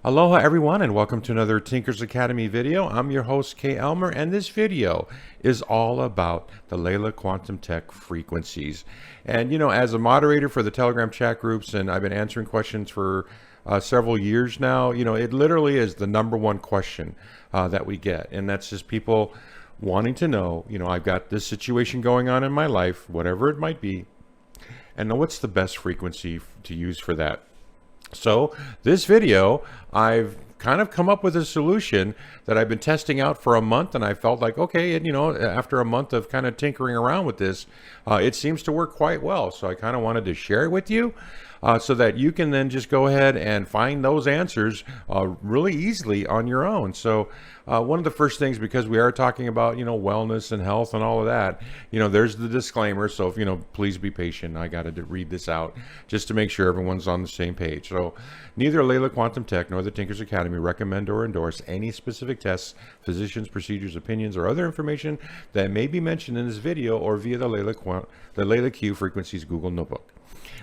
Aloha everyone and welcome to another Tinker's Academy video. I'm your host Kay Elmer and this video is all about the Leela Quantum Tech frequencies. And as a moderator for the Telegram chat groups, and I've been answering questions for several years now, it literally is the number one question that we get. And that's just people wanting to know, I've got this situation going on in my life, whatever it might be, and what's the best frequency to use for that. So this video, I've kind of come up with a solution that I've been testing out for a month, and I felt like, okay, and after a month of kind of tinkering around with this, it seems to work quite well. So I kind of wanted to share it with you so that you can then just go ahead and find those answers really easily on your own. So one of the first things, because we are talking about, wellness and health and all of that, there's the disclaimer. So, please be patient. I got to read this out just to make sure everyone's on the same page. So neither Leela Quantum Tech nor the Tinker's Academy recommend or endorse any specific tests, physicians, procedures, opinions, or other information that may be mentioned in this video or via the LeelaQ Frequencies Google Notebook.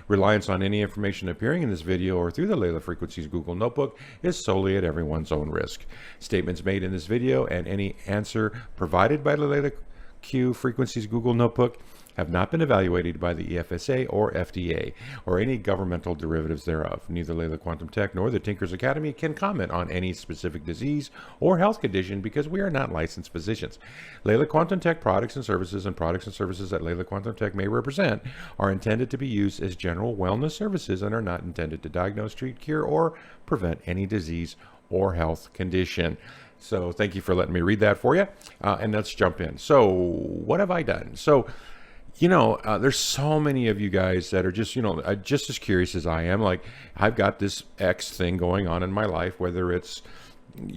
Reliance on any information appearing in this video or through the Leela Frequencies Google Notebook is solely at everyone's own risk. Statements made in this video and any answer provided by the LeelaQ Frequencies Google Notebook have not been evaluated by the EFSA or FDA or any governmental derivatives thereof. Neither Leela Quantum Tech nor the Tinker's Academy can comment on any specific disease or health condition because we are not licensed physicians. Leela Quantum Tech products and services that Leela Quantum Tech may represent are intended to be used as general wellness services and are not intended to diagnose, treat, cure, or prevent any disease or health condition. So thank you for letting me read that for you. And let's jump in. So what have I done? So there's so many of you guys that are just, just as curious as I am. Like, I've got this X thing going on in my life, whether it's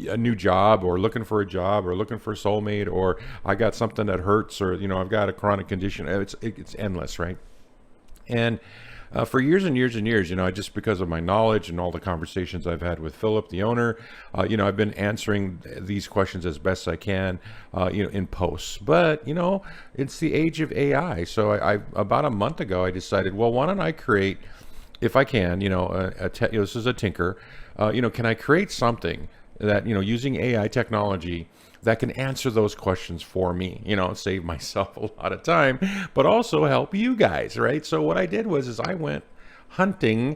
a new job or looking for a job or looking for a soulmate, or I got something that hurts, or, I've got a chronic condition. It's endless, right? And for years and years and years, just because of my knowledge and all the conversations I've had with Philip, the owner, I've been answering these questions as best I can, in posts. But, it's the age of AI. So I about a month ago, I decided, well, why don't I create, if I can, this is a tinker, can I create something that, using AI technology that can answer those questions for me, save myself a lot of time, but also help you guys, right? So what I did was I went hunting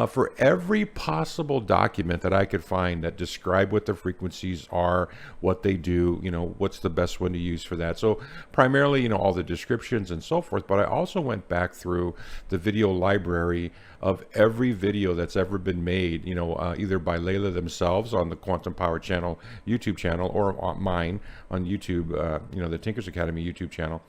for every possible document that I could find that describe what the frequencies are, what they do, what's the best one to use for that. So primarily, all the descriptions and so forth, but I also went back through the video library of every video that's ever been made, either by Leela themselves on the Quantum Power channel, YouTube channel, or on mine on YouTube, the Tinker's Academy YouTube channel.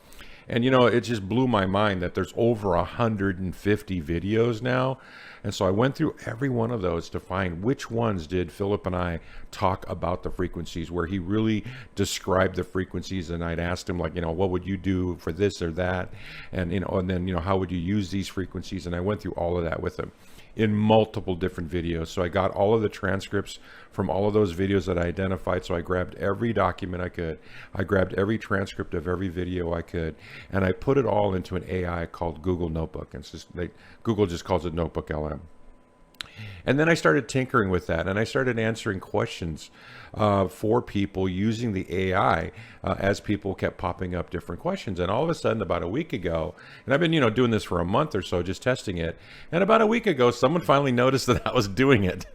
And, it just blew my mind that there's over 150 videos now. And so I went through every one of those to find which ones did Philip and I talk about the frequencies, where he really described the frequencies. And I'd asked him, like, what would you do for this or that? And, and then, how would you use these frequencies? And I went through all of that with him in multiple different videos. So I got all of the transcripts from all of those videos that I identified. So I grabbed every document I could. I grabbed every transcript of every video I could, and I put it all into an AI called Google Notebook. And it's just Google just calls it Notebook LM. And then I started tinkering with that, and I started answering questions for people using the AI as people kept popping up different questions. And all of a sudden, about a week ago, and I've been, doing this for a month or so, just testing it. And about a week ago, someone finally noticed that I was doing it.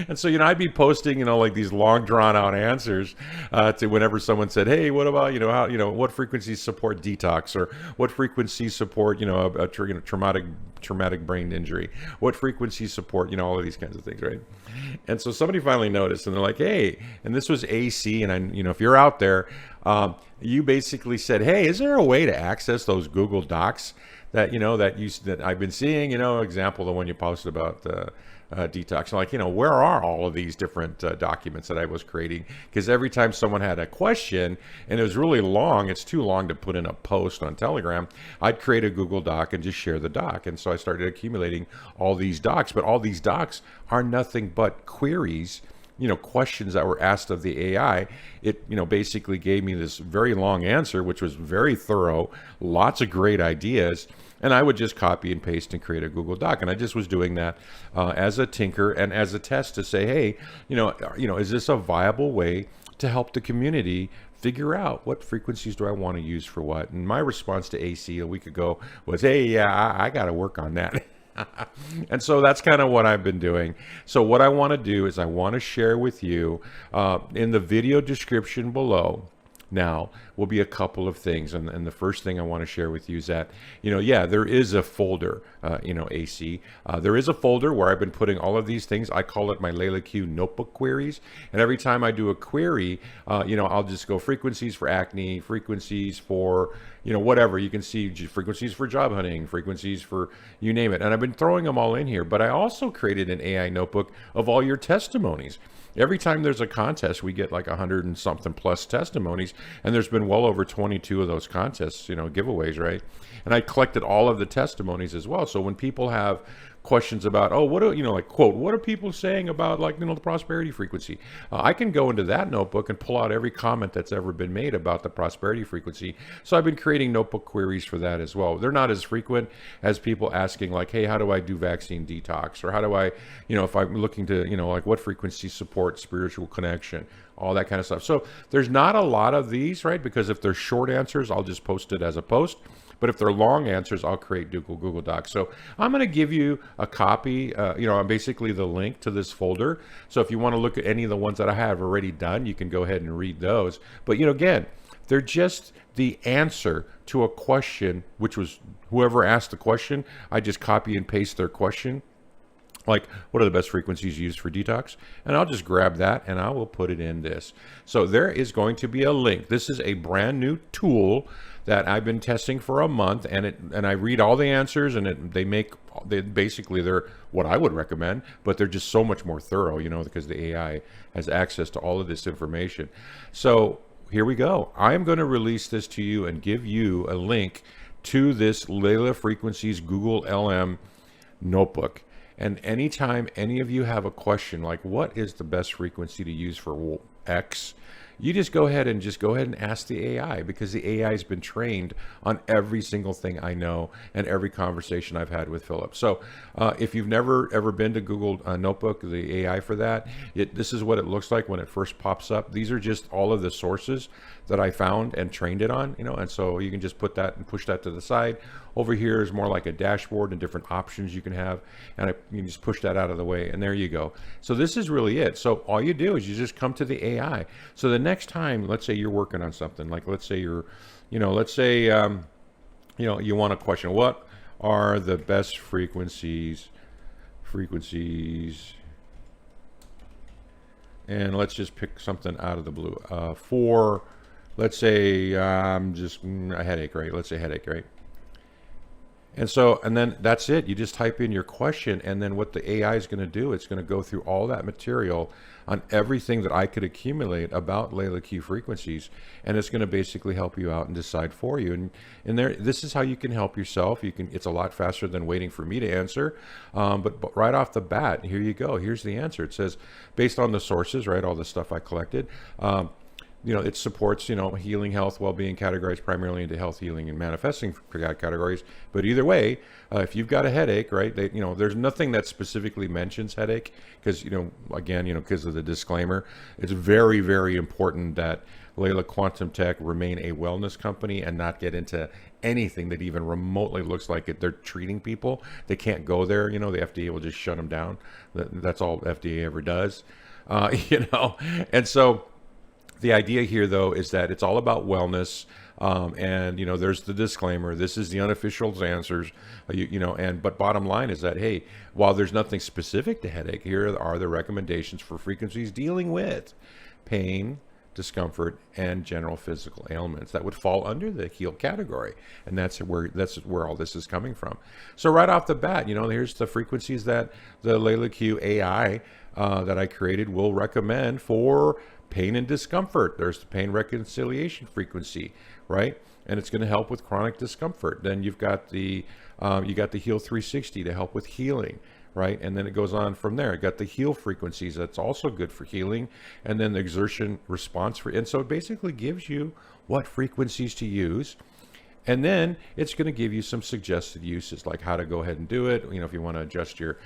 And so, I'd be posting, like these long drawn out answers to whenever someone said, hey, what about, how, what frequencies support detox, or what frequencies support, a traumatic brain injury, what frequencies support, all of these kinds of things, right? And so somebody finally noticed, and they're like, hey, and this was AC, and I, if you're out there, you basically said, hey, is there a way to access those Google Docs that, that I've been seeing, example, the one you posted about detox. Like, where are all of these different documents that I was creating? Because every time someone had a question and it was really long, it's too long to put in a post on Telegram, I'd create a Google Doc and just share the doc. And so I started accumulating all these docs, but all these docs are nothing but queries, questions that were asked of the AI. It, basically gave me this very long answer, which was very thorough, lots of great ideas. And I would just copy and paste and create a Google Doc. And I just was doing that as a tinker and as a test to say, hey, is this a viable way to help the community figure out what frequencies do I want to use for what? And my response to AC a week ago was, hey, yeah, I got to work on that. And so that's kind of what I've been doing. So what I want to do is I want to share with you in the video description below now will be a couple of things. And the first thing I want to share with you is that, yeah, there is a folder, AC. There is a folder where I've been putting all of these things. I call it my LeelaQ notebook queries. And every time I do a query, I'll just go frequencies for acne, frequencies for, whatever. You can see frequencies for job hunting, frequencies for you name it. And I've been throwing them all in here. But I also created an AI notebook of all your testimonies. Every time there's a contest, we get like 100 and something plus testimonies, and there's been well over 22 of those contests, giveaways, right? And I collected all of the testimonies as well. So when people have questions about, oh, what are, quote, what are people saying about the prosperity frequency? I can go into that notebook and pull out every comment that's ever been made about the prosperity frequency. So I've been creating notebook queries for that as well. They're not as frequent as people asking like, hey, how do I do vaccine detox? Or how do I, if I'm looking to, what frequency support spiritual connection? All that kind of stuff. So there's not a lot of these, right? Because if they're short answers, I'll just post it as a post. But if they're long answers, I'll create Google Docs. So I'm going to give you a copy, basically the link to this folder. So if you want to look at any of the ones that I have already done, you can go ahead and read those. But, again, they're just the answer to a question, which was whoever asked the question, I just copy and paste their question. Like, what are the best frequencies used for detox? And I'll just grab that and I will put it in this. So there is going to be a link. This is a brand new tool that I've been testing for a month, and I read all the answers, and they basically they're what I would recommend, but they're just so much more thorough, because the AI has access to all of this information. So here we go. I'm going to release this to you and give you a link to this LeelaQ Frequencies Google LM notebook. And anytime any of you have a question like what is the best frequency to use for X, you just go ahead and ask the AI, because the AI has been trained on every single thing I know and every conversation I've had with Philip. So if you've never ever been to Google Notebook, the AI for that, this is what it looks like when it first pops up. These are just all of the sources that I found and trained it on, and so you can just put that and push that to the side. Over here is more like a dashboard and different options you can have, and you can just push that out of the way, and there you go. So this is really it. So all you do is you just come to the AI. So the next time, let's say you're working on something, like let's say you want a question, what are the best frequencies, and let's just pick something out of the blue, for, let's say, just a headache, right? Let's say headache, right? And then that's it. You just type in your question, and then what the AI is going to do, it's going to go through all that material on everything that I could accumulate about LeelaQ frequencies, and it's going to basically help you out and decide for you. And this is how you can help yourself. It's a lot faster than waiting for me to answer. But right off the bat, here you go. Here's the answer. It says, based on the sources, right, all the stuff I collected, it supports, healing, health, well-being, categorized primarily into health, healing, and manifesting categories. But either way, if you've got a headache, right, there's nothing that specifically mentions headache because, again, because of the disclaimer, it's very, very important that Leela Quantum Tech remain a wellness company and not get into anything that even remotely looks like it. They're treating people. They can't go there. The FDA will just shut them down. That's all FDA ever does, and so the idea here, though, is that it's all about wellness, and there's the disclaimer. This is the unofficial answers, but bottom line is that, hey, while there's nothing specific to headache, here are the recommendations for frequencies dealing with pain, discomfort, and general physical ailments that would fall under the heal category, and that's where all this is coming from. So right off the bat, here's the frequencies that the LeelaQ AI that I created will recommend for pain and discomfort. There's the pain reconciliation frequency, right? And it's going to help with chronic discomfort. Then you've got the Heal 360 to help with healing, right? And then it goes on from there. You got the heal frequencies. That's also good for healing. And then the exertion response and so it basically gives you what frequencies to use. And then it's going to give you some suggested uses, like how to go ahead and do it. You know, if you want to adjust your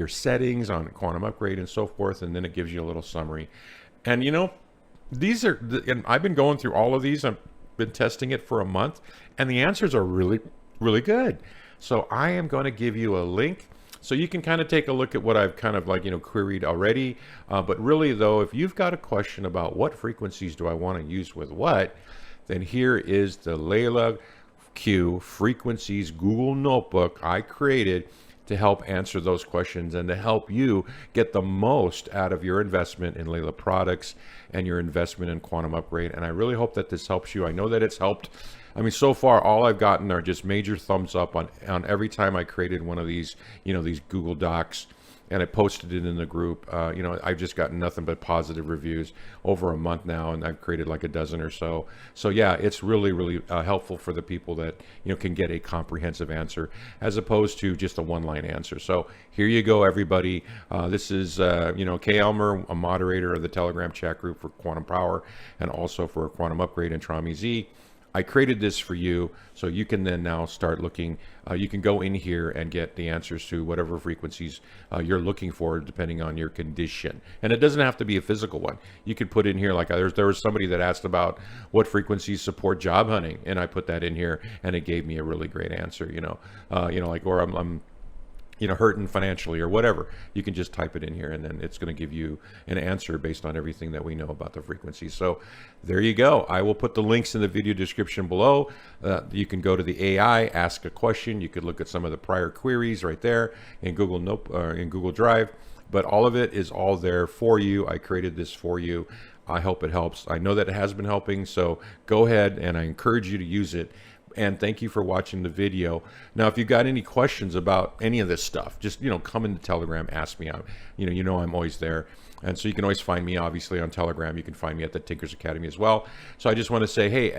settings on Quantum Upgrade and so forth. And then it gives you a little summary. And you know, these are, and I've been going through all of these. I've been testing it for a month, and the answers are really, really good. So I am going to give you a link so you can kind of take a look at what I've kind of like, you know, queried already. But really though, if you've got a question about what frequencies do I want to use with what, then here is the LeelaQ Frequencies Google Notebook I created to help answer those questions and to help you get the most out of your investment in Leela products and your investment in Quantum Upgrade. And I really hope that this helps you. I know that it's helped. I mean, so far, all I've gotten are just major thumbs up on every time I created one of these, you know, these Google Docs, and I posted it in the group. You know, I've just gotten nothing but positive reviews over a month now, and I've created like a dozen or so. So yeah, it's really, really helpful for the people that, you know, can get a comprehensive answer as opposed to just a one-line answer. So here you go, everybody. This is, you know, K. Elmer, a moderator of the Telegram chat group for Quantum Power and also for Quantum Upgrade and TraumEZ. I created this for you so you can then now start looking. You can go in here and get the answers to whatever frequencies you're looking for depending on your condition. And it doesn't have to be a physical one. You could put in here, like there was somebody that asked about what frequencies support job hunting, and I put that in here and it gave me a really great answer, you know, like, or I'm you know, hurting financially or whatever. You can just type it in here and then it's going to give you an answer based on everything that we know about the frequencies. So there you go. I will put the links in the video description below. You can go to the AI, ask a question. You could look at some of the prior queries right there in Google Drive, but all of it is all there for you. I created this for you. I hope it helps. I know that it has been helping, so go ahead and I encourage you to use it. And thank you for watching the video. Now, if you've got any questions about any of this stuff, just, you know, come into Telegram, ask me. You know I'm always there. And so you can always find me, obviously, on Telegram. You can find me at the Tinkers Academy as well. So I just want to say, hey,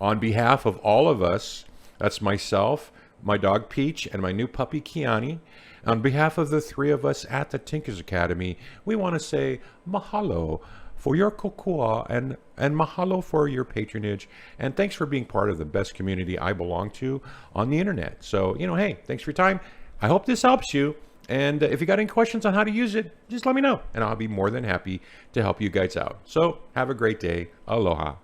on behalf of all of us, that's myself, my dog Peach, and my new puppy Kiani, on behalf of the three of us at the Tinkers Academy, we want to say mahalo for your kokua and mahalo for your patronage, and thanks for being part of the best community I belong to on the internet. So, you know, hey, thanks for your time. I hope this helps you, and if you got any questions on how to use it, just let me know and I'll be more than happy to help you guys out. So have a great day. Aloha.